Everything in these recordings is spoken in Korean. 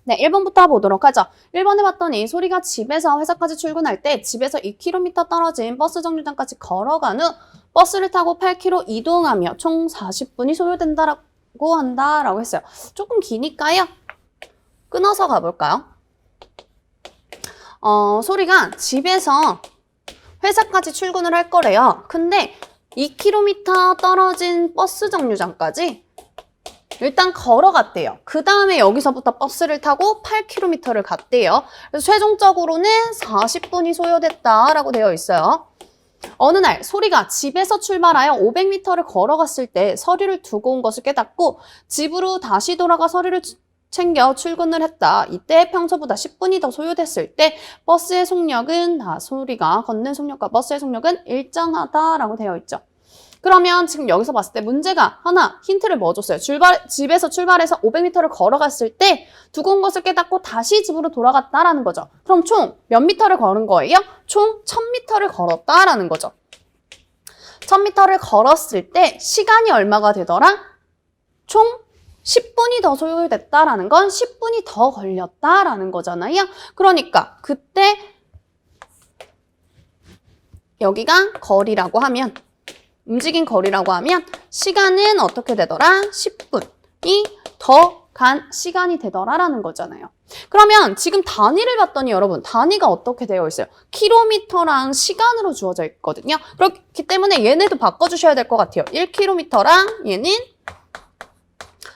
네, 1번부터 보도록 하죠. 1번에 봤더니 소리가 집에서 회사까지 출근할 때 집에서 2km 떨어진 버스 정류장까지 걸어간 후 버스를 타고 8km 이동하며 총 40분이 소요된다고 한다라고 했어요. 조금 기니까요. 끊어서 가볼까요? 소리가 집에서 회사까지 출근을 할 거래요. 근데 2km 떨어진 버스 정류장까지 일단 걸어갔대요. 그 다음에 여기서부터 버스를 타고 8km를 갔대요. 그래서 최종적으로는 40분이 소요됐다라고 되어 있어요. 어느 날 소리가 집에서 출발하여 500m를 걸어갔을 때 서류를 두고 온 것을 깨닫고 집으로 다시 돌아가 서류를 챙겨 출근을 했다. 이때 평소보다 10분이 더 소요됐을 때 버스의 속력은 소리가 걷는 속력과 버스의 속력은 일정하다라고 되어 있죠. 그러면 지금 여기서 봤을 때 문제가 하나 힌트를 뭐 줬어요? 집에서 출발해서 500m를 걸어갔을 때 두고 온 것을 깨닫고 다시 집으로 돌아갔다라는 거죠. 그럼 총 몇 미터를 걸은 거예요? 총 1000m를 걸었다라는 거죠. 1000m를 걸었을 때 시간이 얼마가 되더라? 총 10분이 더 소요됐다라는 건 10분이 더 걸렸다라는 거잖아요. 그러니까 그때 여기가 거리라고 하면 움직인 거리라고 하면 시간은 어떻게 되더라? 10분이 더 간 시간이 되더라라는 거잖아요. 그러면 지금 단위를 봤더니 여러분 단위가 어떻게 되어 있어요? 킬로미터랑 시간으로 주어져 있거든요. 그렇기 때문에 얘네도 바꿔주셔야 될 것 같아요. 1km랑 얘는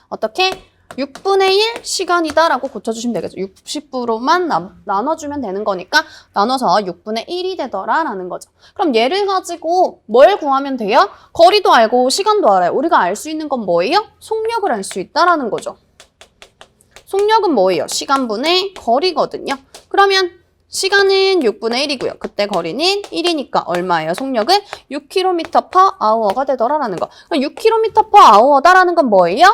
어떻게? 6분의 1 시간이다라고 고쳐주시면 되겠죠. 60%만 나눠주면 되는 거니까 나눠서 6분의 1이 되더라라는 거죠. 그럼 얘를 가지고 뭘 구하면 돼요? 거리도 알고 시간도 알아요. 우리가 알 수 있는 건 뭐예요? 속력을 알 수 있다라는 거죠. 속력은 뭐예요? 시간분의 거리거든요. 그러면 시간은 6분의 1이고요. 그때 거리는 1이니까 얼마예요? 속력은 6km/h가 되더라라는 거. 그럼 6km/h다라는 건 뭐예요?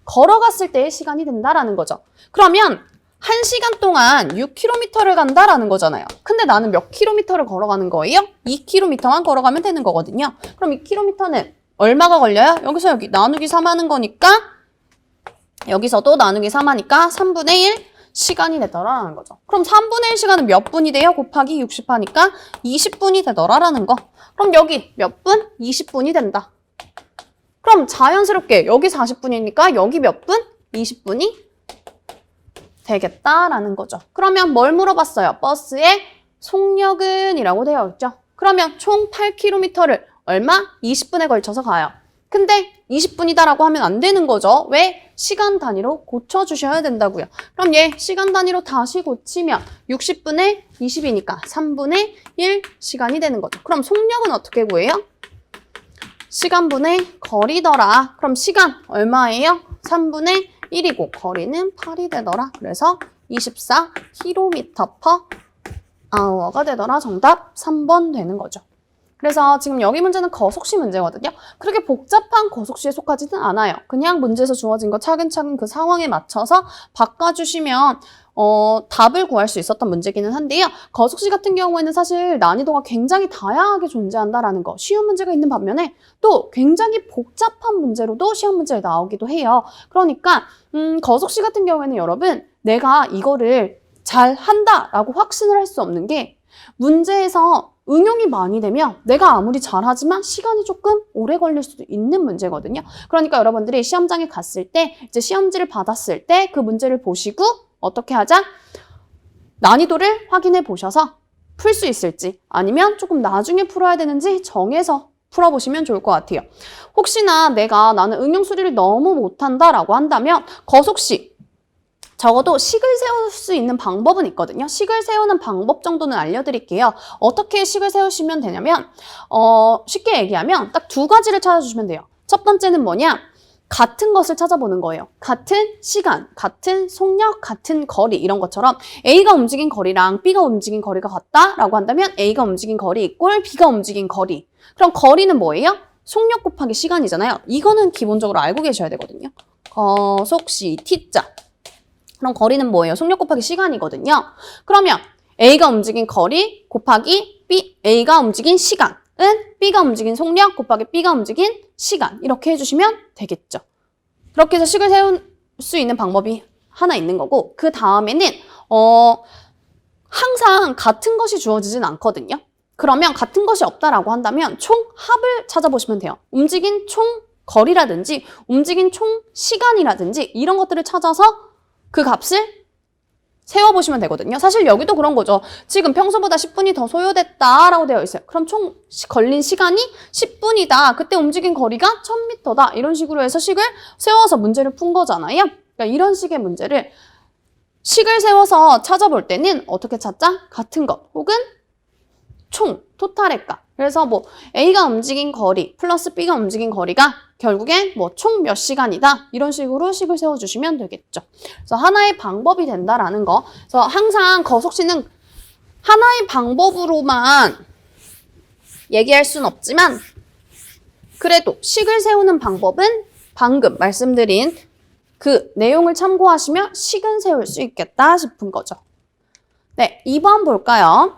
걸어갔을 때의 시간이 된다라는 거죠. 그러면 1시간 동안 6km를 간다라는 거잖아요. 근데 나는 몇 킬로미터를 걸어가는 거예요? 2km만 걸어가면 되는 거거든요. 그럼 2km는 얼마가 걸려요? 여기서 여기 나누기 3 하는 거니까 여기서도 나누기 3 하니까 3분의 1 시간이 되더라라는 거죠. 그럼 3분의 1 시간은 몇 분이 돼요? 곱하기 60 하니까 20분이 되더라라는 거. 그럼 여기 몇 분? 20분이 된다. 그럼 자연스럽게 여기 40분이니까 여기 몇 분? 20분이 되겠다라는 거죠. 그러면 뭘 물어봤어요? 버스의 속력은 이라고 되어 있죠. 그러면 총 8km를 얼마? 20분에 걸쳐서 가요. 근데 20분이다라고 하면 안 되는 거죠. 왜? 시간 단위로 고쳐주셔야 된다고요. 그럼 얘 시간 단위로 다시 고치면 60분의 20이니까 3분의 1 시간이 되는 거죠. 그럼 속력은 어떻게 구해요? 시간분의 거리더라. 그럼 시간 얼마예요? 3분의 1이고 거리는 8이 되더라. 그래서 24km/h가 되더라. 정답 3번 되는 거죠. 그래서 지금 여기 문제는 거속시 문제거든요. 그렇게 복잡한 거속시에 속하지는 않아요. 그냥 문제에서 주어진 거 차근차근 그 상황에 맞춰서 바꿔주시면 답을 구할 수 있었던 문제기는 한데요. 거속시 같은 경우에는 사실 난이도가 굉장히 다양하게 존재한다라는 거. 쉬운 문제가 있는 반면에 또 굉장히 복잡한 문제로도 시험 문제에 나오기도 해요. 그러니까 거속시 같은 경우에는 여러분 내가 이거를 잘 한다라고 확신을 할 수 없는 게 문제에서 응용이 많이 되면 내가 아무리 잘하지만 시간이 조금 오래 걸릴 수도 있는 문제거든요. 그러니까 여러분들이 시험장에 갔을 때 이제 시험지를 받았을 때 그 문제를 보시고 어떻게 하자? 난이도를 확인해 보셔서 풀 수 있을지 아니면 조금 나중에 풀어야 되는지 정해서 풀어보시면 좋을 것 같아요. 혹시나 나는 응용 수리를 너무 못한다라고 한다면 거속시 적어도 식을 세울 수 있는 방법은 있거든요. 식을 세우는 방법 정도는 알려드릴게요. 어떻게 식을 세우시면 되냐면 쉽게 얘기하면 딱 두 가지를 찾아주시면 돼요. 첫 번째는 뭐냐? 같은 것을 찾아보는 거예요. 같은 시간, 같은 속력, 같은 거리 이런 것처럼 A가 움직인 거리랑 B가 움직인 거리가 같다라고 한다면 A가 움직인 거리 이꼴 B가 움직인 거리. 그럼 거리는 뭐예요? 속력 곱하기 시간이잖아요. 이거는 기본적으로 알고 계셔야 되거든요. 거속시 T자. 그럼 거리는 뭐예요? 속력 곱하기 시간이거든요. 그러면 A가 움직인 거리 곱하기 A가 움직인 시간은 B가 움직인 속력 곱하기 B가 움직인 시간 이렇게 해주시면 되겠죠. 그렇게 해서 식을 세울 수 있는 방법이 하나 있는 거고 그 다음에는 항상 같은 것이 주어지진 않거든요. 그러면 같은 것이 없다라고 한다면 총 합을 찾아보시면 돼요. 움직인 총 거리라든지 움직인 총 시간이라든지 이런 것들을 찾아서 그 값을 세워보시면 되거든요. 사실 여기도 그런 거죠. 지금 평소보다 10분이 더 소요됐다라고 되어 있어요. 그럼 총 걸린 시간이 10분이다. 그때 움직인 거리가 1000m다. 이런 식으로 해서 식을 세워서 문제를 푼 거잖아요. 그러니까 이런 식의 문제를 식을 세워서 찾아볼 때는 어떻게 찾자? 같은 것 혹은 총, 토탈의 값. 그래서 뭐 A가 움직인 거리 플러스 B가 움직인 거리가 결국엔 뭐 총 몇 시간이다. 이런 식으로 식을 세워주시면 되겠죠. 그래서 하나의 방법이 된다라는 거. 그래서 항상 거속식은 하나의 방법으로만 얘기할 수는 없지만 그래도 식을 세우는 방법은 방금 말씀드린 그 내용을 참고하시면 식은 세울 수 있겠다 싶은 거죠. 네, 2번 볼까요?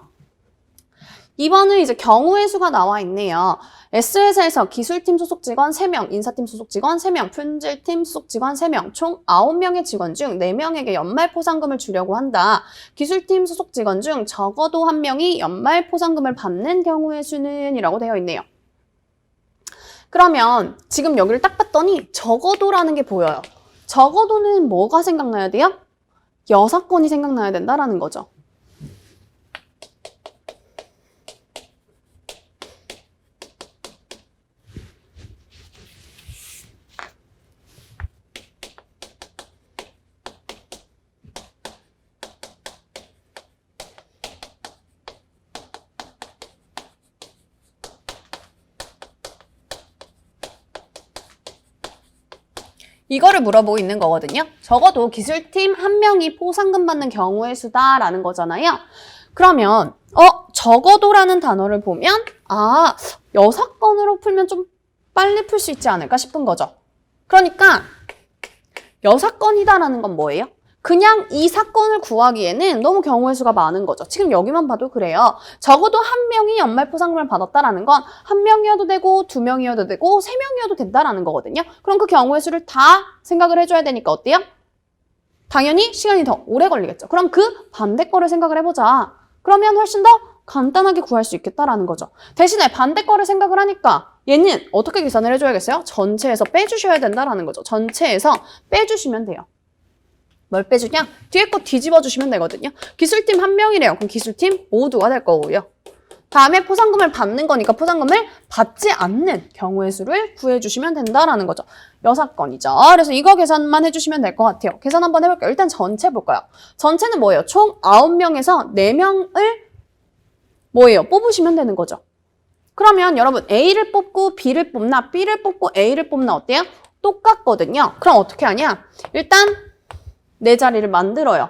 2번은 이제 경우의 수가 나와 있네요. S회사에서 기술팀 소속 직원 3명, 인사팀 소속 직원 3명, 품질팀 소속 직원 3명, 총 9명의 직원 중 4명에게 연말 포상금을 주려고 한다. 기술팀 소속 직원 중 적어도 1명이 연말 포상금을 받는 경우의 수는 이라고 되어 있네요. 그러면 지금 여기를 딱 봤더니 적어도라는 게 보여요. 적어도는 뭐가 생각나야 돼요? 여사건이 생각나야 된다라는 거죠. 이거를 물어보고 있는 거거든요. 적어도 기술팀 1명이 포상금 받는 경우의 수다라는 거잖아요. 그러면 적어도라는 단어를 보면 6건으로 풀면 좀 빨리 풀 수 있지 않을까 싶은 거죠. 그러니까 6건이다라는 건 뭐예요? 그냥 이 사건을 구하기에는 너무 경우의 수가 많은 거죠. 지금 여기만 봐도 그래요. 적어도 1명이 연말 포상금을 받았다라는 건 1명이어도 되고 2명이어도 되고 3명이어도 된다라는 거거든요. 그럼 그 경우의 수를 다 생각을 해줘야 되니까 어때요? 당연히 시간이 더 오래 걸리겠죠. 그럼 그 반대 거를 생각을 해보자. 그러면 훨씬 더 간단하게 구할 수 있겠다라는 거죠. 대신에 반대 거를 생각을 하니까 얘는 어떻게 계산을 해줘야겠어요? 전체에서 빼주셔야 된다라는 거죠. 전체에서 빼주시면 돼요. 뭘 빼주냐? 뒤에 거 뒤집어 주시면 되거든요. 기술팀 1명이래요. 그럼 기술팀 모두가 될 거고요. 다음에 포상금을 받는 거니까 포상금을 받지 않는 경우의 수를 구해주시면 된다라는 거죠. 6건이죠. 그래서 이거 계산만 해주시면 될 것 같아요. 계산 한번 해볼게요. 일단 전체 볼까요? 전체는 뭐예요? 총 9명에서 4명을 뭐예요? 뽑으시면 되는 거죠. 그러면 여러분 A를 뽑고 B를 뽑나 B를 뽑고 A를 뽑나 어때요? 똑같거든요. 그럼 어떻게 하냐? 일단 4자리를 만들어요.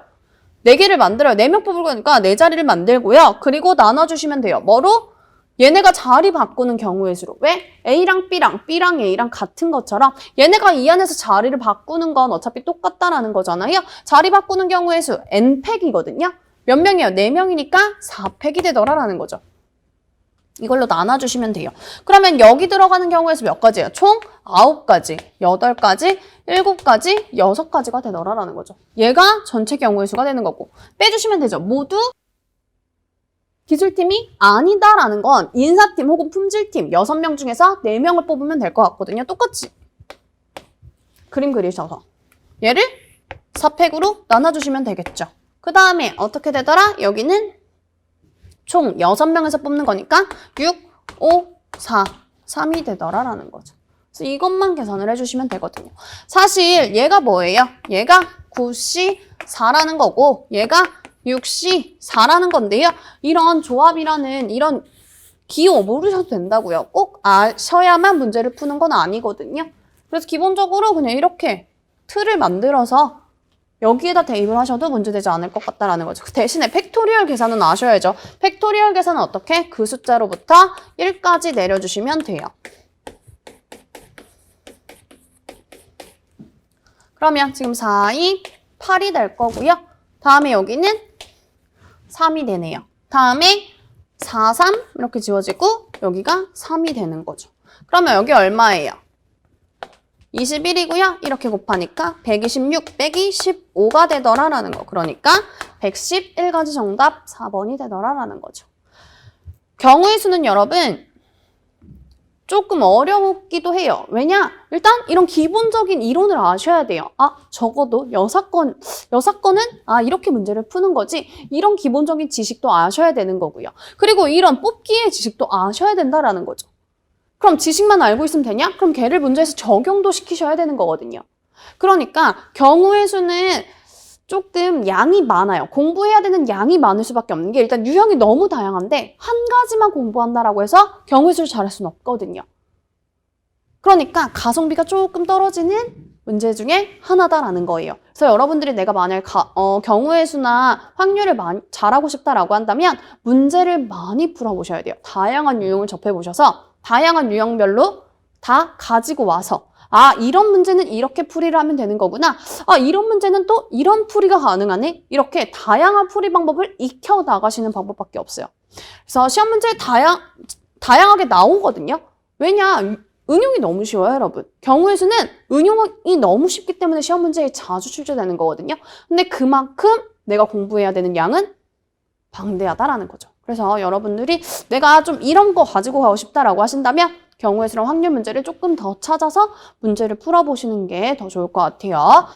4개를 만들어요. 4명 뽑을 거니까 4자리를 만들고요. 그리고 나눠주시면 돼요. 뭐로? 얘네가 자리 바꾸는 경우의 수로. 왜? A랑 B랑 A랑 같은 것처럼 얘네가 이 안에서 자리를 바꾸는 건 어차피 똑같다라는 거잖아요. 자리 바꾸는 경우의 수 n팩이거든요. 몇 명이에요? 4명이니까 4팩이 되더라라는 거죠. 이걸로 나눠주시면 돼요. 그러면 여기 들어가는 경우의 수 몇 가지예요? 총 9가지, 8가지, 7가지, 6가지가 되더라라는 거죠. 얘가 전체 경우의 수가 되는 거고 빼주시면 되죠. 모두 기술팀이 아니다라는 건 인사팀 혹은 품질팀 6명 중에서 4명을 뽑으면 될 것 같거든요. 똑같이 그림 그리셔서 얘를 4팩으로 나눠주시면 되겠죠. 그 다음에 어떻게 되더라? 여기는 총 6명에서 뽑는 거니까 6, 5, 4, 3이 되더라라는 거죠. 그래서 이것만 계산을 해주시면 되거든요. 사실 얘가 뭐예요? 얘가 9C 4라는 거고 얘가 6C 4라는 건데요. 이런 조합이라는 이런 기호 모르셔도 된다고요. 꼭 아셔야만 문제를 푸는 건 아니거든요. 그래서 기본적으로 그냥 이렇게 틀을 만들어서 여기에다 대입을 하셔도 문제되지 않을 것 같다라는 거죠. 대신에 팩토리얼 계산은 아셔야죠. 팩토리얼 계산은 어떻게? 그 숫자로부터 1까지 내려주시면 돼요. 그러면 지금 4, 2, 8이 될 거고요. 다음에 여기는 3이 되네요. 다음에 4, 3 이렇게 지워지고 여기가 3이 되는 거죠. 그러면 여기 얼마예요? 21이고요. 이렇게 곱하니까 126 빼기 15가 되더라라는 거. 그러니까 111가지 정답 4번이 되더라라는 거죠. 경우의 수는 여러분 조금 어렵기도 해요. 왜냐? 일단 이런 기본적인 이론을 아셔야 돼요. 아, 적어도 여사건은 이렇게 문제를 푸는 거지. 이런 기본적인 지식도 아셔야 되는 거고요. 그리고 이런 뽑기의 지식도 아셔야 된다라는 거죠. 그럼 지식만 알고 있으면 되냐? 그럼 걔를 문제에서 적용도 시키셔야 되는 거거든요. 그러니까 경우의 수는 조금 양이 많아요. 공부해야 되는 양이 많을 수밖에 없는 게 일단 유형이 너무 다양한데 한 가지만 공부한다라고 해서 경우의 수를 잘할 수는 없거든요. 그러니까 가성비가 조금 떨어지는 문제 중에 하나다라는 거예요. 그래서 여러분들이 내가 만약 경우의 수나 확률을 잘하고 싶다라고 한다면 문제를 많이 풀어보셔야 돼요. 다양한 유형을 접해보셔서 다양한 유형별로 다 가지고 와서 이런 문제는 이렇게 풀이를 하면 되는 거구나. 이런 문제는 또 이런 풀이가 가능하네. 이렇게 다양한 풀이 방법을 익혀 나가시는 방법밖에 없어요. 그래서 시험 문제에 다양하게 나오거든요. 왜냐? 응용이 너무 쉬워요, 여러분. 경우의 수는 응용이 너무 쉽기 때문에 시험 문제에 자주 출제되는 거거든요. 근데 그만큼 내가 공부해야 되는 양은 방대하다라는 거죠. 그래서 여러분들이 내가 좀 이런 거 가지고 가고 싶다라고 하신다면 경우의 수랑 확률 문제를 조금 더 찾아서 문제를 풀어보시는 게 더 좋을 것 같아요.